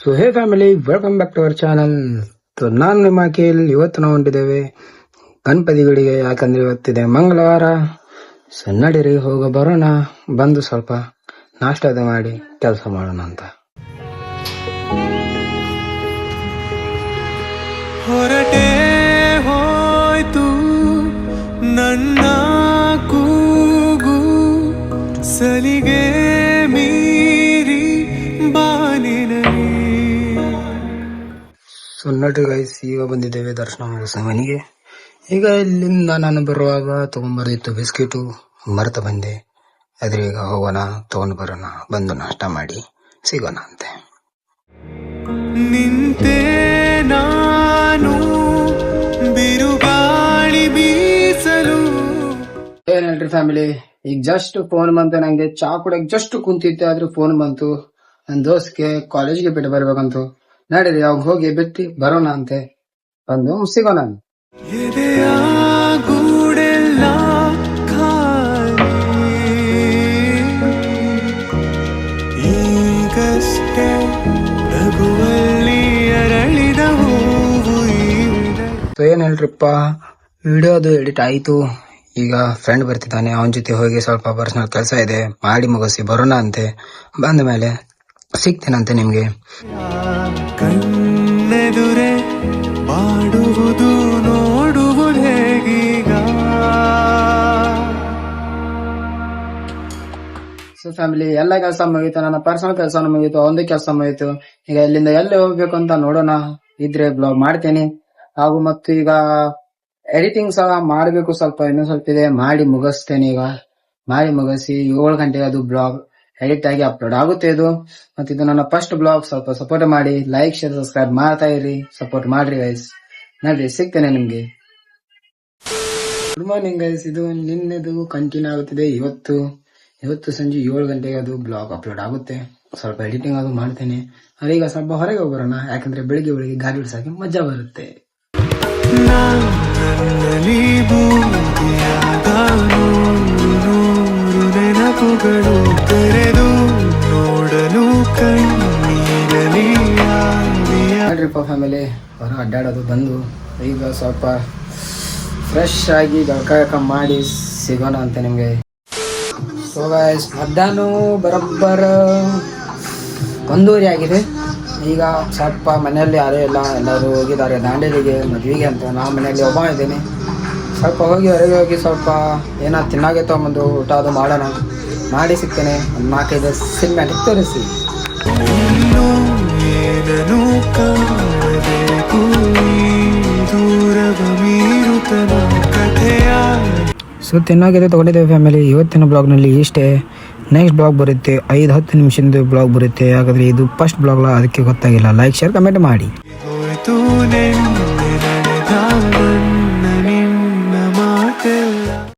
So hey family, welcome back to our channel. ನಾನು ನಿಮ್ಮ ಅಖಿಲ್. ಇವತ್ತು ನಾವು ಹೊಂಟಿದ್ದೇವೆ ಗಣಪತಿ ಗುಡಿಗೆ. ಯಾಕಂದ್ರೆ ಇವತ್ತಿದೆ ಮಂಗಳವಾರ. ಸೊ ನಡೀರಿ ಹೋಗ ಬರೋಣ. ಬಂದು ಸ್ವಲ್ಪ ನಾಷ್ಟದ ಮಾಡಿ ಕೆಲಸ ಮಾಡೋಣ ಅಂತ. ಹೊರಟೆ ಹೋಯ್ತು ನನ್ನ ಕೂಗು ಸಲಿಗೆ ಮೀರಿ ಬಾನಿನಲ್ಲಿ. ಸೊ ನಡ್ರಿ ಗೈಸ್, ಈಗ ಬಂದಿದ್ದೇವೆ ದರ್ಶನ ಮುಗಿಸೋ ಮನೆಗೆ. ಈಗ ಇಲ್ಲಿಂದ ನಾನು ಬರುವಾಗ ತಗೊಂಡ್ಬರ್ದಿತ್ತು ಬಿಸ್ಕೆಟು, ಮರೆತು ಬಂದೆ. ಆದ್ರೆ ಈಗ ಹೋಗೋಣ, ತಗೊಂಡು ಬರೋಣ, ಬಂದು ನಾಷ್ಟ ಮಾಡಿ ಸಿಗೋಣ ಅಂತೆ. ನಿಂತೆ ನಾನು ಬಿರುಗಾಳಿ ಬೀಸಲು. ಏನ್ ಹೇಳ್ರಿ ಫ್ಯಾಮಿಲಿ, ಈಗ ಜಸ್ಟ್ ಫೋನ್ ಬಂತು ನಂಗೆ. ಚಾ ಕುಡಕ್ ಜಸ್ಟ್ ಕುಂತಿದ್ದೆ, ಆದ್ರೆ ಫೋನ್ ಬಂತು. ನನ್ನ ದೋಸ್ತ್ಗೆ ಕಾಲೇಜ್ಗೆ ಬಿಟ್ಟು ಬರ್ಬೇಕಂತು. ನಡೀರಿ ಅವಾಗ ಹೋಗಿ ಬಿಟ್ಟು ಬರೋಣ ಅಂತೆ. ಬಂದು ಸಿಗೋಣ. ಎದೆಯ ಗೂಡೆಲ್ಲ ಖಾಲಿ, ಈಗಷ್ಟೇ ನಗುವಲ್ಲಿ ಅರಳಿದ ಹೂವು. ಏನ್ ಹೇಳ್ರಿಪ್ಪ, ವಿಡಿಯೋದು ಎಡಿಟ್ ಆಯ್ತು. ಈಗ ಫ್ರೆಂಡ್ ಬರ್ತಿದ್ದಾನೆ, ಅವನ ಜೊತೆ ಹೋಗಿ ಸ್ವಲ್ಪ ಪರ್ಸನಲ್ ಕೆಲಸ ಇದೆ, ಮಾಡಿ ಮುಗಿಸಿ ಬರೋಣ ಅಂತೆ. ಬಂದ ಮೇಲೆ ಸಿಗ್ತೇನಂತೆ ನಿಮ್ಗೆ. ಕಣ್ಣೆದುರೆ ಮಾಡುವುದು ನೋಡುವುದು ಹೇಗೀಗ. ಸೊ ಫ್ಯಾಮಿಲಿ, ಎಲ್ಲ ಕೆಲಸ ಮುಗೀತು, ನನ್ನ ಪರ್ಸನಲ್ ಕೆಲಸ ಮುಗೀತು, ಒಂದು ಕೆಲಸ ಮುಗೀತು. ಈಗ ಇಲ್ಲಿಂದ ಎಲ್ಲಿ ಹೋಗ್ಬೇಕು ಅಂತ ನೋಡೋಣ. ಇದ್ರೆ ಬ್ಲಾಗ್ ಮಾಡ್ತೇನೆ. ಹಾಗೂ ಮತ್ತು ಈಗ ಎಡಿಟಿಂಗ್ ಸಹ ಮಾಡಬೇಕು, ಸ್ವಲ್ಪ ಇನ್ನೂ ಸ್ವಲ್ಪ ಇದೆ, ಮಾಡಿ ಮುಗಿಸ್ತೇನೆ. ಈಗ ಮಾಡಿ ಮುಗಿಸಿ 7 ಗಂಟೆಗೆ ಅದು ಬ್ಲಾಗ್ ಎಡಿಟ್ ಆಗಿ ಅಪ್ಲೋಡ್ ಆಗುತ್ತೆ ಇದು. ಮತ್ತೆ ಇದು ನನ್ನ ಫಸ್ಟ್ ಬ್ಲಾಗ್. ಸ್ವಲ್ಪ ಸಪೋರ್ಟ್ ಮಾಡಿ, ಲೈಕ್ ಶೇರ್ ಸಬ್ಸ್ಕ್ರೈಬ್ ಮಾಡ್ತಾ ಇರಿ, ಸಪೋರ್ಟ್ ಮಾಡ್ರಿ ಗೈಸ್. ನಡ್ರಿ ಸಿಗ್ತೇನೆ ನಿಮ್ಗೆ. Good morning guys. ಇದು ನಿನ್ನೆದು ಕಂಟಿನ್ಯೂ ಆಗುತ್ತಿದೆ. ಇವತ್ತು ಸಂಜೆ 7 ಗಂಟೆಗೆ ಅದು ಬ್ಲಾಗ್ ಅಪ್ಲೋಡ್ ಆಗುತ್ತೆ. ಸ್ವಲ್ಪ ಎಡಿಟಿಂಗ್ ಅದು ಮಾಡ್ತೇನೆ. ಅದೀಗ ಸ್ವಲ್ಪ ಹೊರಗೆ ಹೋಗೋಣ, ಯಾಕಂದ್ರೆ ಬೆಳಿಗ್ಗೆ ಗಾಡಿ ಬಿಡ್ಸಕ್ಕೆ ಮಜಾ ಬರುತ್ತೆ. ನನ್ನಲ್ಲಿ ಬೂದಿಯಾದ ನೂರು ನೆನಪುಗಳು ತೆರೆದು ನೋಡಲು ಕಣ್ಣೀರಲಿ. ನೋಡ್ರಿಪ್ಪ ಫ್ಯಾಮಿಲಿ, ಹೊರ ಅಡ್ಡಾಡೋದು ಬಂದು ಈಗ ಸ್ವಲ್ಪ ಫ್ರೆಶ್ ಆಗಿ ಜಳಕ ಮಾಡಿ ಸಿಗೋಣ ಅಂತ ನಿಮ್ಗೆ. ಸೊ ಗೈಸ್, ಮಧ್ಯಾಹ್ನ ಬರೋಬ್ಬರ 1:30 ಆಗಿದೆ. ಈಗ ಸ್ವಲ್ಪ ಮನೆಯಲ್ಲಿ ಯಾರೇ ಎಲ್ಲರೂ ಹೋಗಿದ್ದಾರೆ ದಾಂಡೇಲಿಗೆ, ಮದುವೆಗೆ ಅಂತ. ನಾವು ಮನೆಯಲ್ಲಿ ಒಬ್ಬ ಇದ್ದೇನೆ. ಸ್ವಲ್ಪ ಹೊರಗೆ ಹೋಗಿ ಸ್ವಲ್ಪ ಏನಾದ್ರು ತಿನ್ನಾಗೆ ತಗೊಂಬಂದು ಊಟ ಅದು ಮಾಡೋಣ. ಮಾಡಿ ಸಿಗ್ತೇನೆ. ಒಂದು 4-5 ಸಿನಿಮ್ಯಾಟಿಕ್ ತೋರಿಸಿ. ಏನನು ಕಾಣಬೇಕು ದೂರದ ಮೀರುತನ ಕಥೆಯ. ಸೊ ತಿನ್ನಾಗಿದೆ ತಗೊಂಡಿದ್ದೇವೆ ಫ್ಯಾಮಿಲಿ. ಇವತ್ತಿನ ಬ್ಲಾಗ್ನಲ್ಲಿ ಇಷ್ಟೇ. ನೆಕ್ಸ್ಟ್ ಬ್ಲಾಗ್ ಬರುತ್ತೆ, 5-10 ನಿಮಿಷದ ಬ್ಲಾಗ್ ಬರುತ್ತೆ. ಹಾಗಾದ್ರೆ ಇದು ಫಸ್ಟ್ ಬ್ಲಾಗ್, ಅದಕ್ಕೆ ಗೊತ್ತಾಗಿಲ್ಲ. ಲೈಕ್ ಶೇರ್ ಕಮೆಂಟ್ ಮಾಡಿ. ಹೋಯ್ತು ನೆನ್ನೆ ನಡೆದ